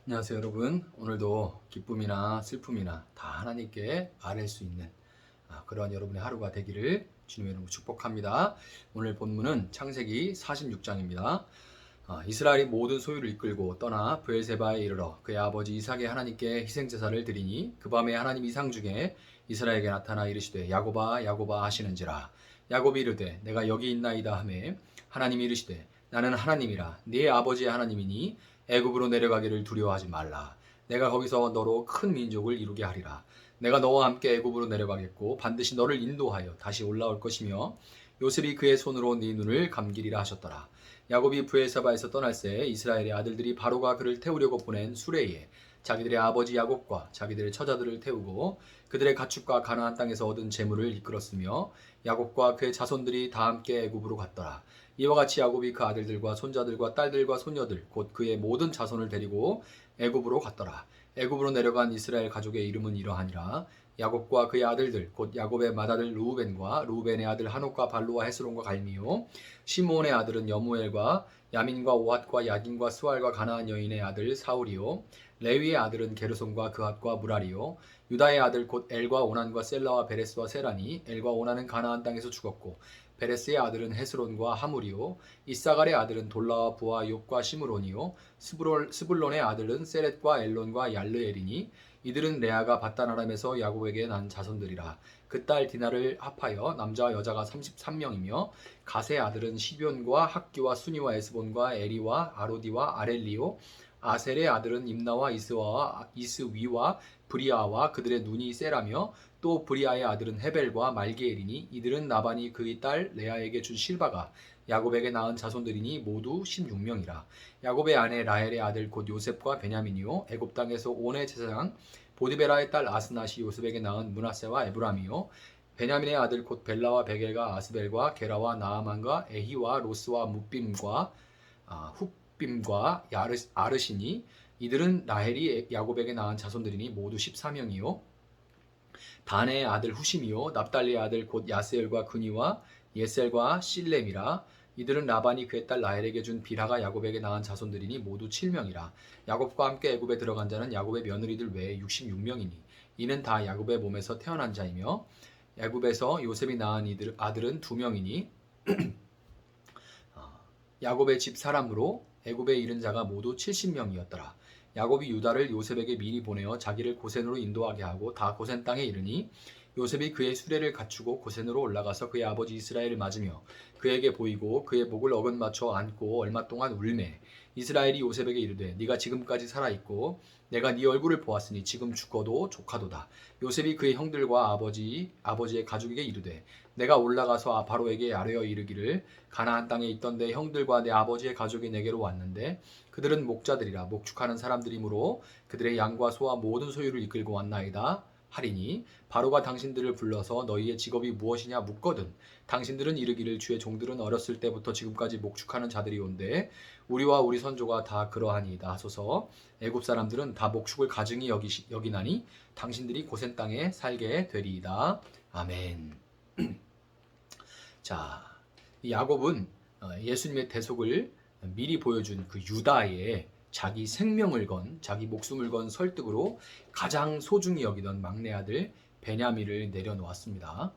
안녕하세요 여러분. 오늘도 기쁨이나 슬픔이나 다 하나님께 아뢰 수 있는 그러한 여러분의 하루가 되기를 주님의 이름으로 축복합니다. 오늘 본문은 창세기 46장입니다. 이스라엘이 모든 소유를 이끌고 떠나 브엘세바에 이르러 그의 아버지 이삭의 하나님께 희생제사를 드리니 그 밤에 하나님 이상 중에 이스라엘에게 나타나 이르시되 야곱아 야곱아 하시는지라. 야곱이 이르되 내가 여기 있나이다 하매 하나님이 이르시되 나는 하나님이라 네 아버지의 하나님이니 애굽으로 내려가기를 두려워하지 말라. 내가 거기서 너로 큰 민족을 이루게 하리라. 내가 너와 함께 애굽으로 내려가겠고 반드시 너를 인도하여 다시 올라올 것이며 요셉이 그의 손으로 네 눈을 감기리라 하셨더라. 야곱이 브엘사바에서 떠날새 이스라엘의 아들들이 바로가 그를 태우려고 보낸 수레에 자기들의 아버지 야곱과 자기들의 처자들을 태우고 그들의 가축과 가나안 땅에서 얻은 재물을 이끌었으며 야곱과 그의 자손들이 다 함께 애굽으로 갔더라. 이와 같이 야곱이 그 아들들과 손자들과 딸들과 손녀들 곧 그의 모든 자손을 데리고 애굽으로 갔더라. 애굽으로 내려간 이스라엘 가족의 이름은 이러하니라. 야곱과 그의 아들들 곧 야곱의 맏아들 르우벤과 르우벤의 아들 한옥과 발로와 헤스론과 갈미요 시므온의 아들은 여무엘과 야민과 오핫과 야긴과 스왈과 가나안 여인의 아들 사울이요 레위의 아들은 게르손과 그핫과 무라리요 유다의 아들 곧 엘과 오난과 셀라와 베레스와 세라니 엘과 오난은 가나안 땅에서 죽었고 베레스의 아들은 헤스론과 하물이요 이사갈의 아들은 돌라와 부와 욕과 시므론이요 스불론의 아들은 세렛과 엘론과 얄르엘이니 이들은 레아가 바단 아람에서 야곱에게 난 자손들이라. 그 딸 디나를 합하여 남자와 여자가 33명이며 갓의 아들은 시뵈과 학기와 수니와 에스본과 에리와 아로디와 아렐리오 아셀의 아들은 임나와 이스와 이스위와 브리아와 그들의 눈이 세라며 또 브리아의 아들은 헤벨과 말기엘이니 이들은 나반이 그의 딸 레아에게 준 실바가 야곱에게 낳은 자손들이니 모두 16명이라. 야곱의 아내 라헬의 아들 곧 요셉과 베냐민이요 애굽 땅에서 온의 제사장 보디베라의 딸 아스낫이 요셉에게 낳은 므낫세와 에브람이요 베냐민의 아들 곧 벨라와 베겔과 아스벨과 게라와 나아만과 에히와 로스와 무빔과 훗빔과 아르시니 이들은 라헬이 야곱에게 낳은 자손들이니 모두 14명이요 단의 아들 후심이요 납달리의 아들 곧 야스엘과 그니와 예셀과 실렘이라. 이들은 라반이 그의 딸 라헬에게 준 빌하가 야곱에게 낳은 자손들이니 모두 7명이라. 야곱과 함께 애굽에 들어간 자는 야곱의 며느리들 외에 66명이니 이는 다 야곱의 몸에서 태어난 자이며 애굽에서 요셉이 낳은 이들 아들은 2명이니 야곱의 집 사람으로 애굽에 이른 자가 모두 70명이었더라. 야곱이 유다를 요셉에게 미리 보내어 자기를 고센으로 인도하게 하고 다 고센 땅에 이르니 요셉이 그의 수레를 갖추고 고센으로 올라가서 그의 아버지 이스라엘을 맞으며 그에게 보이고 그의 목을 어긋 맞춰 안고 얼마 동안 울매 이스라엘이 요셉에게 이르되 네가 지금까지 살아있고 내가 네 얼굴을 보았으니 지금 죽어도 조카도다. 요셉이 그의 형들과 아버지의 가족에게 이르되 내가 올라가서 바로에게 아뢰어 이르기를 가나안 땅에 있던 내 형들과 내 아버지의 가족이 내게로 왔는데 그들은 목자들이라 목축하는 사람들이므로 그들의 양과 소와 모든 소유를 이끌고 왔나이다 하리니 바로가 당신들을 불러서 너희의 직업이 무엇이냐 묻거든 당신들은 이르기를 주의 종들은 어렸을 때부터 지금까지 목축하는 자들이온데 우리와 우리 선조가 다 그러하니이다 하소서. 애굽 사람들은 다 목축을 가증히 여기나니 당신들이 고센 땅에 살게 되리이다. 아멘. 자, 이 야곱은 예수님의 대속을 미리 보여준 그 유다의 자기 생명을 건, 자기 목숨을 건 설득으로 가장 소중히 여기던 막내 아들 베냐민을 내려놓았습니다.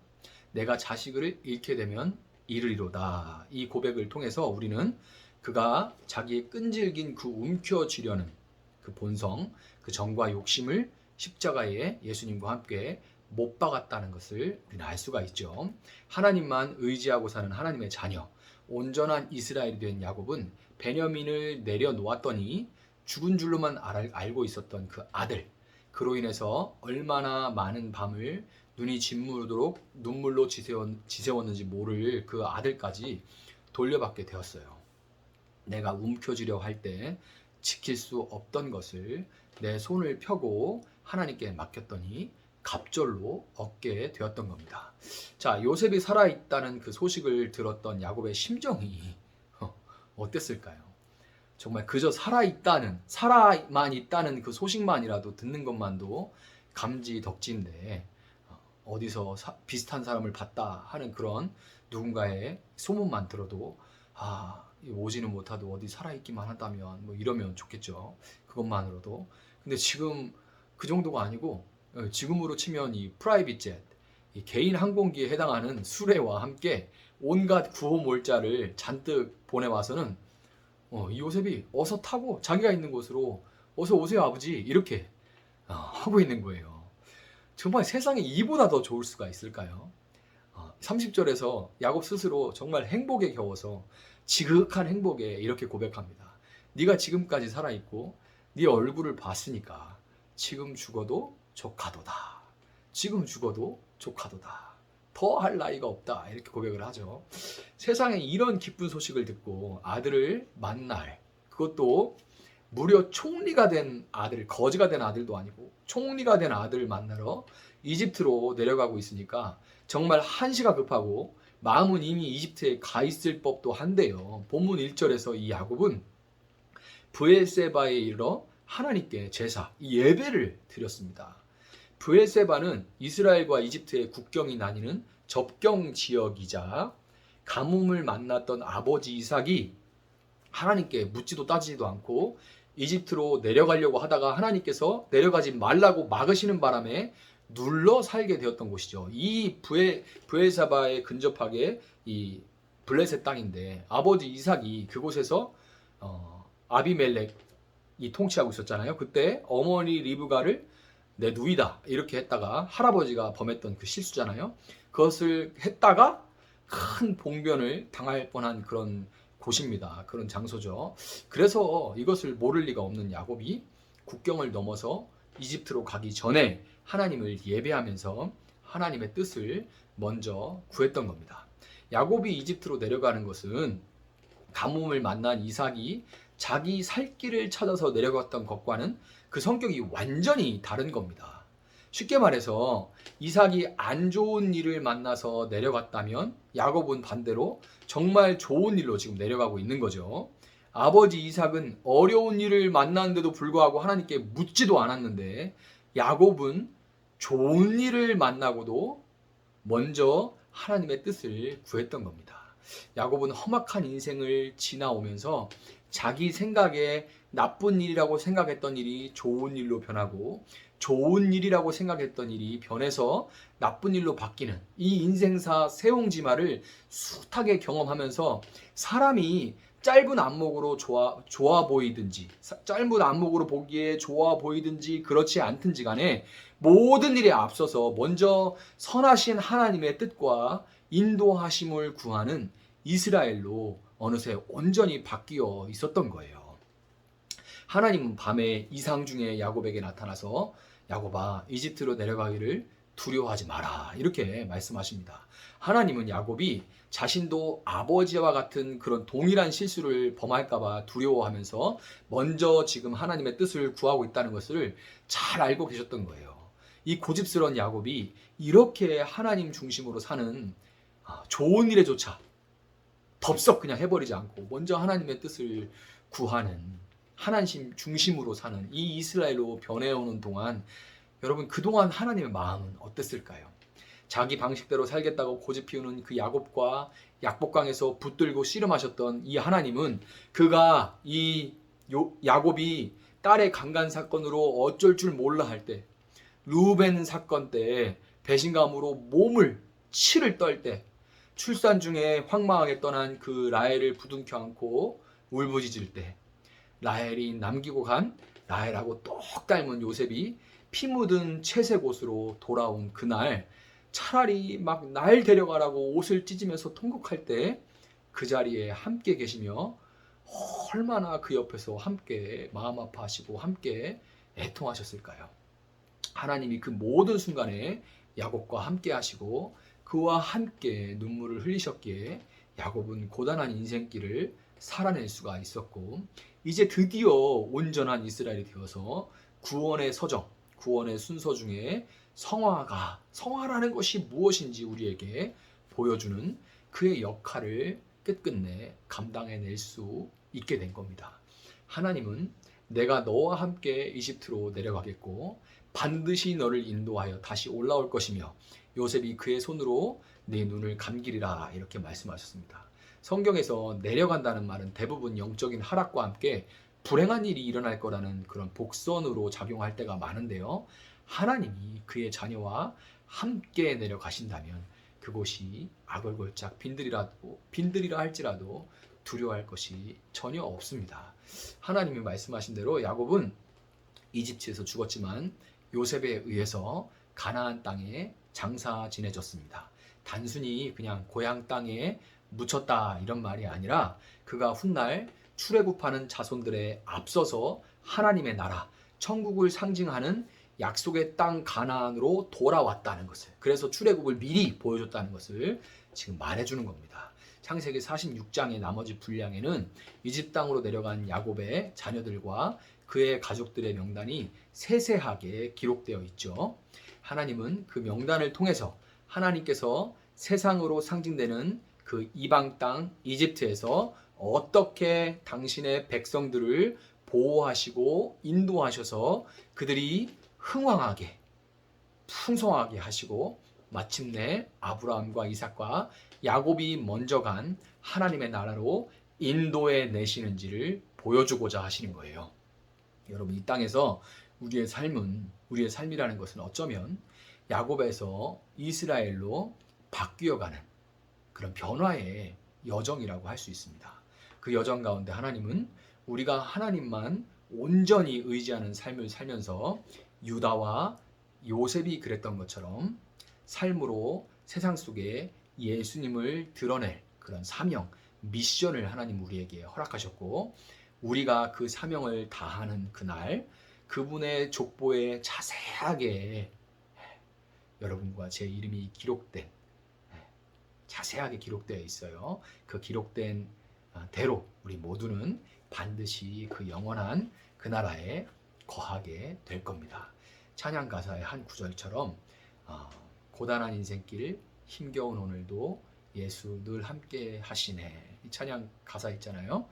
내가 자식을 잃게 되면 이르리로다. 이 고백을 통해서 우리는 그가 자기의 끈질긴 그 움켜쥐려는 그 본성, 그 정과 욕심을 십자가에 예수님과 함께 못 박았다는 것을 우리는 알 수가 있죠. 하나님만 의지하고 사는 하나님의 자녀, 온전한 이스라엘이 된 야곱은 베냐민을 내려놓았더니 죽은 줄로만 알고 있었던 그 아들, 그로 인해서 얼마나 많은 밤을 눈이 짓무르도록 눈물로 지새웠는지 모를 그 아들까지 돌려받게 되었어요. 내가 움켜쥐려 할 때 지킬 수 없던 것을 내 손을 펴고 하나님께 맡겼더니 갑절로 얻게 되었던 겁니다. 자, 요셉이 살아있다는 그 소식을 들었던 야곱의 심정이 어땠을까요? 정말 그저 살아만 있다는 그 소식만이라도 듣는 것만도 감지덕지인데 어디서 비슷한 사람을 봤다 하는 그런 누군가의 소문만 들어도 오지는 못하도 어디 살아있기만 한다면 뭐 이러면 좋겠죠. 그것만으로도. 근데 지금 그 정도가 아니고 지금으로 치면 이 프라이빗 젯, 이 개인 항공기에 해당하는 수레와 함께 온갖 구호몰자를 잔뜩 보내와서는 이 요셉이 어서 타고 자기가 있는 곳으로 어서 오세요 아버지 이렇게 하고 있는 거예요. 정말 세상에 이보다 더 좋을 수가 있을까요? 30절에서 야곱 스스로 정말 행복에 겨워서 지극한 행복에 이렇게 고백합니다. 네가 지금까지 살아있고 네 얼굴을 봤으니까 지금 죽어도 조카도다. 지금 죽어도 조카도다. 더 할 나이가 없다. 이렇게 고백을 하죠. 세상에 이런 기쁜 소식을 듣고 아들을 만날, 그것도 무려 총리가 된 아들, 거지가 된 아들도 아니고 총리가 된 아들을 만나러 이집트로 내려가고 있으니까 정말 한시가 급하고 마음은 이미 이집트에 가 있을 법도 한데요. 본문 1절에서 이 야곱은 브엘세바에 이르러 하나님께 제사, 이 예배를 드렸습니다. 브엘세바는 이스라엘과 이집트의 국경이 나뉘는 접경 지역이자 가뭄을 만났던 아버지 이삭이 하나님께 묻지도 따지지도 않고 이집트로 내려가려고 하다가 하나님께서 내려가지 말라고 막으시는 바람에 눌러 살게 되었던 곳이죠. 이 브엘사바에 근접하게 이 블레셋 땅인데 아버지 이삭이 그곳에서 아비멜렉이 통치하고 있었잖아요. 그때 어머니 리브가를 내 누이다 이렇게 했다가 할아버지가 범했던 그 실수잖아요. 그것을 했다가 큰 봉변을 당할 뻔한 그런 곳입니다. 그런 장소죠. 그래서 이것을 모를 리가 없는 야곱이 국경을 넘어서 이집트로 가기 전에 하나님을 예배하면서 하나님의 뜻을 먼저 구했던 겁니다. 야곱이 이집트로 내려가는 것은 가뭄을 만난 이삭이 자기 살 길을 찾아서 내려갔던 것과는 그 성격이 완전히 다른 겁니다. 쉽게 말해서 이삭이 안 좋은 일을 만나서 내려갔다면 야곱은 반대로 정말 좋은 일로 지금 내려가고 있는 거죠. 아버지 이삭은 어려운 일을 만났는데도 불구하고 하나님께 묻지도 않았는데 야곱은 좋은 일을 만나고도 먼저 하나님의 뜻을 구했던 겁니다. 야곱은 험악한 인생을 지나오면서 자기 생각에 나쁜 일이라고 생각했던 일이 좋은 일로 변하고 좋은 일이라고 생각했던 일이 변해서 나쁜 일로 바뀌는 이 인생사 세옹지마를 숱하게 경험하면서 사람이 짧은 안목으로 좋아 보이든지 짧은 안목으로 보기에 좋아 보이든지 그렇지 않든지 간에 모든 일에 앞서서 먼저 선하신 하나님의 뜻과 인도하심을 구하는 이스라엘로 어느새 온전히 바뀌어 있었던 거예요. 하나님은 밤에 이상 중에 야곱에게 나타나서 야곱아 이집트로 내려가기를 두려워하지 마라 이렇게 말씀하십니다. 하나님은 야곱이 자신도 아버지와 같은 그런 동일한 실수를 범할까봐 두려워하면서 먼저 지금 하나님의 뜻을 구하고 있다는 것을 잘 알고 계셨던 거예요. 이 고집스러운 야곱이 이렇게 하나님 중심으로 사는 좋은 일에조차 덥석 그냥 해버리지 않고 먼저 하나님의 뜻을 구하는 하나님 중심으로 사는 이 이스라엘로 변해오는 동안 여러분 그동안 하나님의 마음은 어땠을까요? 자기 방식대로 살겠다고 고집 피우는 그 야곱과 약복강에서 붙들고 씨름하셨던 이 하나님은 그가 이 야곱이 딸의 강간 사건으로 어쩔 줄 몰라 할 때 루벤 사건 때 배신감으로 몸을 치를 떨 때 출산 중에 황망하게 떠난 그 라헬을 부둥켜 안고 울부짖을 때 라헬이 남기고 간 라헬하고 똑 닮은 요셉이 피 묻은 채색 옷으로 돌아온 그날 차라리 막 날 데려가라고 옷을 찢으면서 통곡할 때 그 자리에 함께 계시며 얼마나 그 옆에서 함께 마음 아파하시고 함께 애통하셨을까요? 하나님이 그 모든 순간에 야곱과 함께 하시고 그와 함께 눈물을 흘리셨기에 야곱은 고단한 인생길을 살아낼 수가 있었고 이제 드디어 온전한 이스라엘이 되어서 구원의 서정, 구원의 순서 중에 성화라는 것이 무엇인지 우리에게 보여주는 그의 역할을 끝끝내 감당해낼 수 있게 된 겁니다. 하나님은 내가 너와 함께 이집트로 내려가겠고 반드시 너를 인도하여 다시 올라올 것이며 요셉이 그의 손으로 네 눈을 감기리라 이렇게 말씀하셨습니다. 성경에서 내려간다는 말은 대부분 영적인 하락과 함께 불행한 일이 일어날 거라는 그런 복선으로 작용할 때가 많은데요. 하나님이 그의 자녀와 함께 내려가신다면 그곳이 아골골짝 빈들이라 할지라도 두려워할 것이 전혀 없습니다. 하나님이 말씀하신 대로 야곱은 이집트에서 죽었지만 요셉에 의해서 가나안 땅에 장사 지내졌습니다. 단순히 그냥 고향 땅에 묻혔다 이런 말이 아니라 그가 훗날 출애굽하는 자손들에 앞서서 하나님의 나라, 천국을 상징하는 약속의 땅 가나안으로 돌아왔다는 것을, 그래서 출애굽을 미리 보여줬다는 것을 지금 말해주는 겁니다. 창세기 46장의 나머지 분량에는 이집 땅으로 내려간 야곱의 자녀들과 그의 가족들의 명단이 세세하게 기록되어 있죠. 하나님은 그 명단을 통해서 하나님께서 세상으로 상징되는 그 이방 땅 이집트에서 어떻게 당신의 백성들을 보호하시고 인도하셔서 그들이 흥왕하게 풍성하게 하시고 마침내 아브라함과 이삭과 야곱이 먼저 간 하나님의 나라로 인도해 내시는지를 보여주고자 하시는 거예요. 여러분, 이 땅에서 우리의 삶이라는 것은 어쩌면 야곱에서 이스라엘로 바뀌어가는 그런 변화의 여정이라고 할 수 있습니다. 그 여정 가운데 하나님은 우리가 하나님만 온전히 의지하는 삶을 살면서 유다와 요셉이 그랬던 것처럼 삶으로 세상 속에 예수님을 드러낼 그런 사명, 미션을 하나님 우리에게 허락하셨고, 우리가 그 사명을 다하는 그날 그분의 족보에 자세하게 여러분과 제 이름이 자세하게 기록되어 있어요. 그 기록된 대로 우리 모두는 반드시 그 영원한 그 나라에 거하게 될 겁니다. 찬양 가사의 한 구절처럼 고단한 인생길 힘겨운 오늘도 예수 늘 함께 하시네, 이 찬양 가사 있잖아요.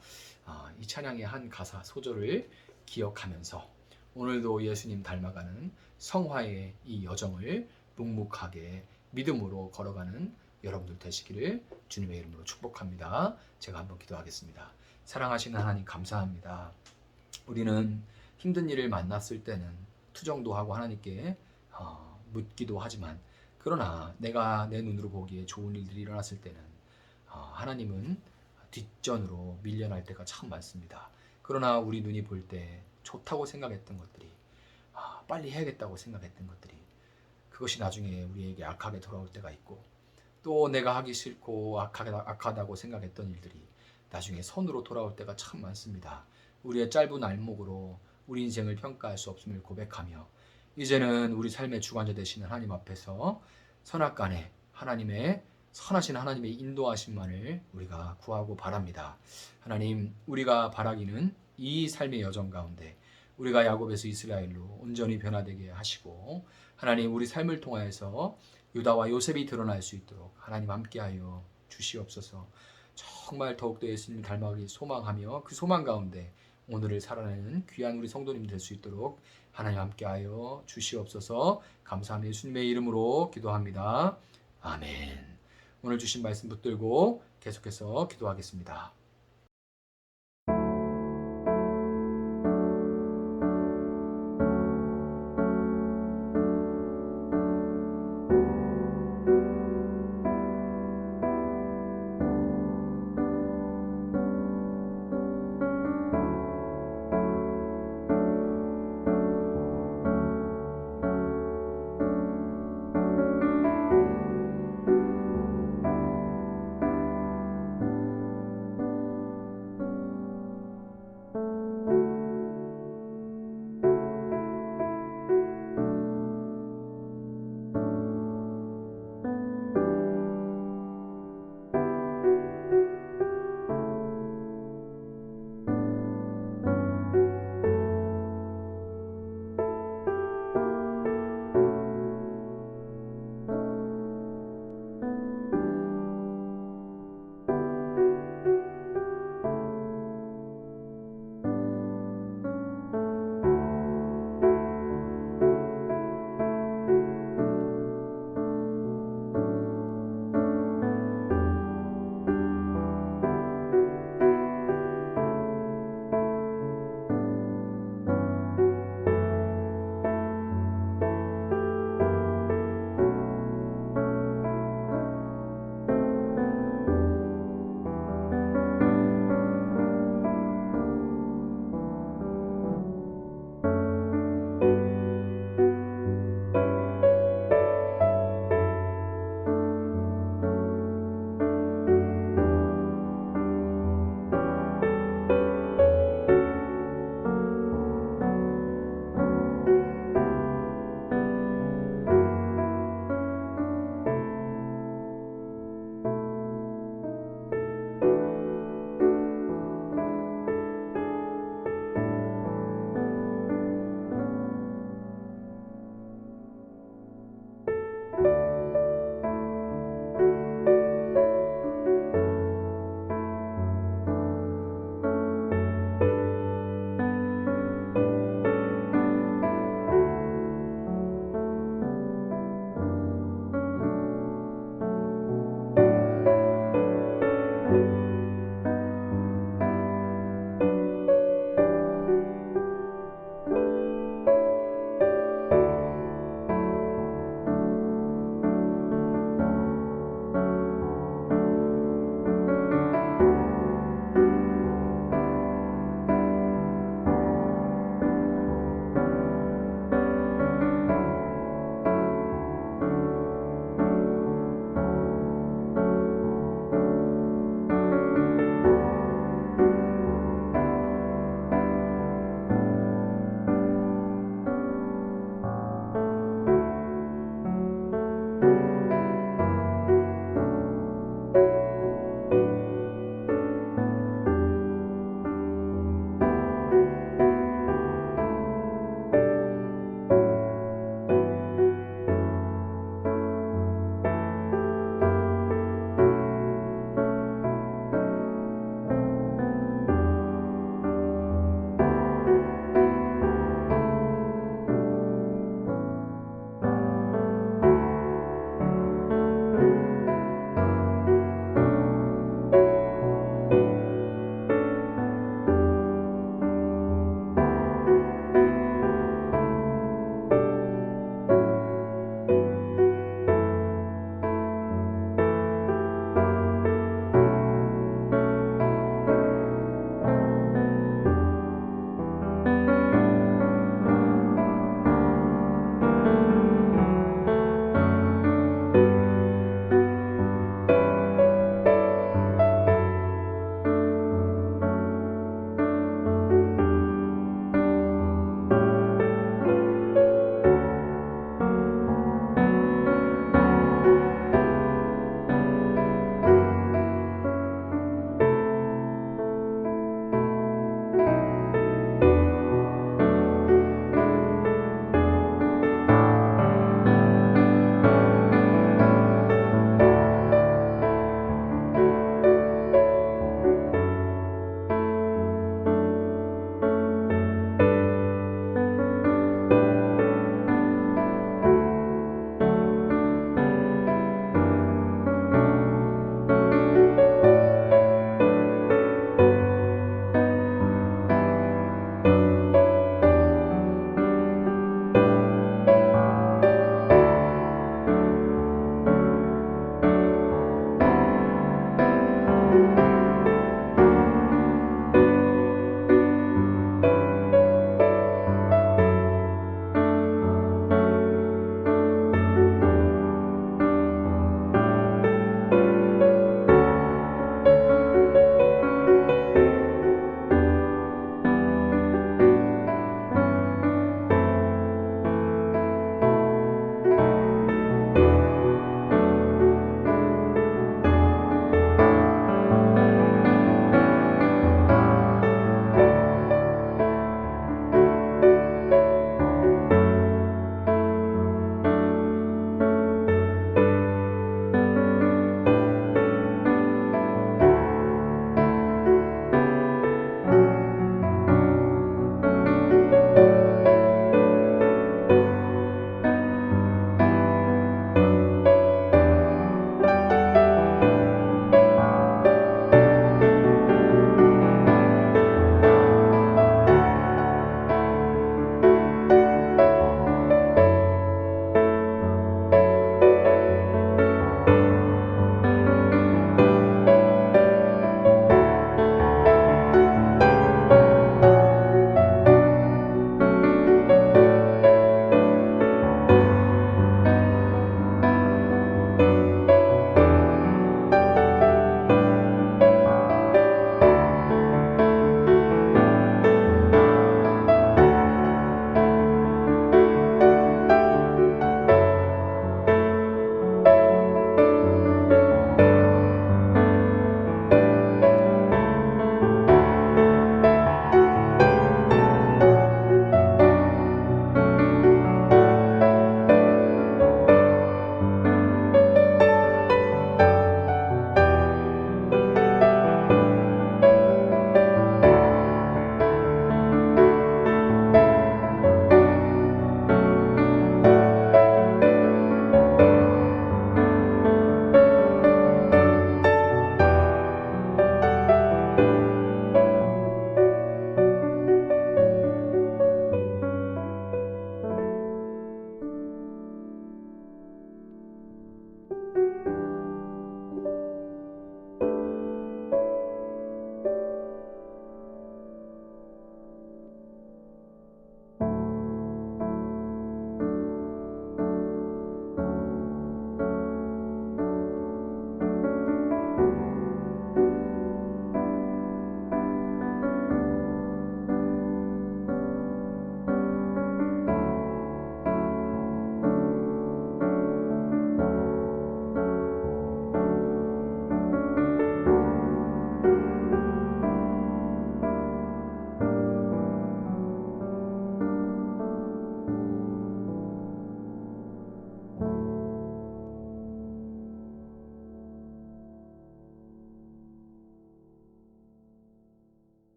이 찬양의 한 가사 소절을 기억하면서 오늘도 예수님 닮아가는 성화의 이 여정을 묵묵하게 믿음으로 걸어가는 여러분들 되시기를 주님의 이름으로 축복합니다. 제가 한번 기도하겠습니다. 사랑하시는 하나님, 감사합니다. 우리는 힘든 일을 만났을 때는 투정도 하고 하나님께 묻기도 하지만, 그러나 내가 내 눈으로 보기에 좋은 일들이 일어났을 때는 하나님은 뒷전으로 밀려날 때가 참 많습니다. 그러나 우리 눈이 볼 때 좋다고 생각했던 것들이, 빨리 해야겠다고 생각했던 것들이, 그것이 나중에 우리에게 악하게 돌아올 때가 있고, 또 내가 하기 싫고 악하다고 생각했던 일들이 나중에 선으로 돌아올 때가 참 많습니다. 우리의 짧은 알목으로 우리 인생을 평가할 수 없음을 고백하며, 이제는 우리 삶의 주관자 되시는 하나님 앞에서 선악간에 선하신 하나님의 인도하심만을 우리가 구하고 바랍니다. 하나님, 우리가 바라기는 이 삶의 여정 가운데 우리가 야곱에서 이스라엘로 온전히 변화되게 하시고, 하나님 우리 삶을 통하여서 유다와 요셉이 드러날 수 있도록 하나님 함께하여 주시옵소서. 정말 더욱더 예수님을 닮아가기 소망하며 그 소망 가운데 오늘을 살아내는 귀한 우리 성도님 될 수 있도록 하나님 함께하여 주시옵소서. 감사하며 예수님의 이름으로 기도합니다. 아멘. 오늘 주신 말씀 붙들고 계속해서 기도하겠습니다.